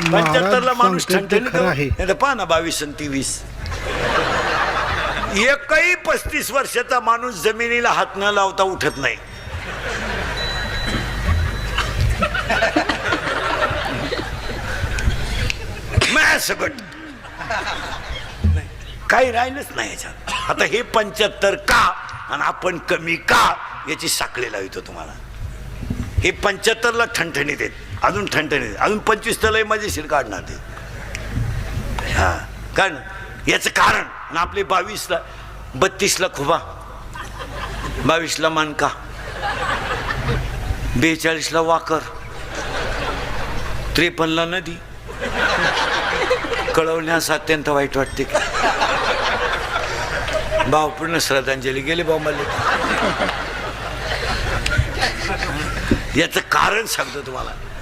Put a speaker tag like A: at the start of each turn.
A: 75ला माणूस
B: सांगते ते खरं आहे.
A: ठणठणीत पहा ना 22 आणि 23. एकही 35 वर्षाचा माणूस जमिनीला हात न लावता उठत नाही. सगट काही राहिलंच नाही याच्यात. आता हे 75 का आणि आपण कमी का याची साखळी लावतो तुम्हाला. हे 75ला ठणठणीत आहेत, अजून ठणठणीत, अजून 25 लय मजेशीर काढणार ते. हा कारण याचं कारण आणि आपले 22ला 32ला खुबा, 22ला मानका, 42ला वाकर, 53ला नदी. कळवण्यास अत्यंत वाईट वाटते की भावपूर्ण श्रद्धांजली गेली भाऊ मला. याचं कारण सांगतो तुम्हाला.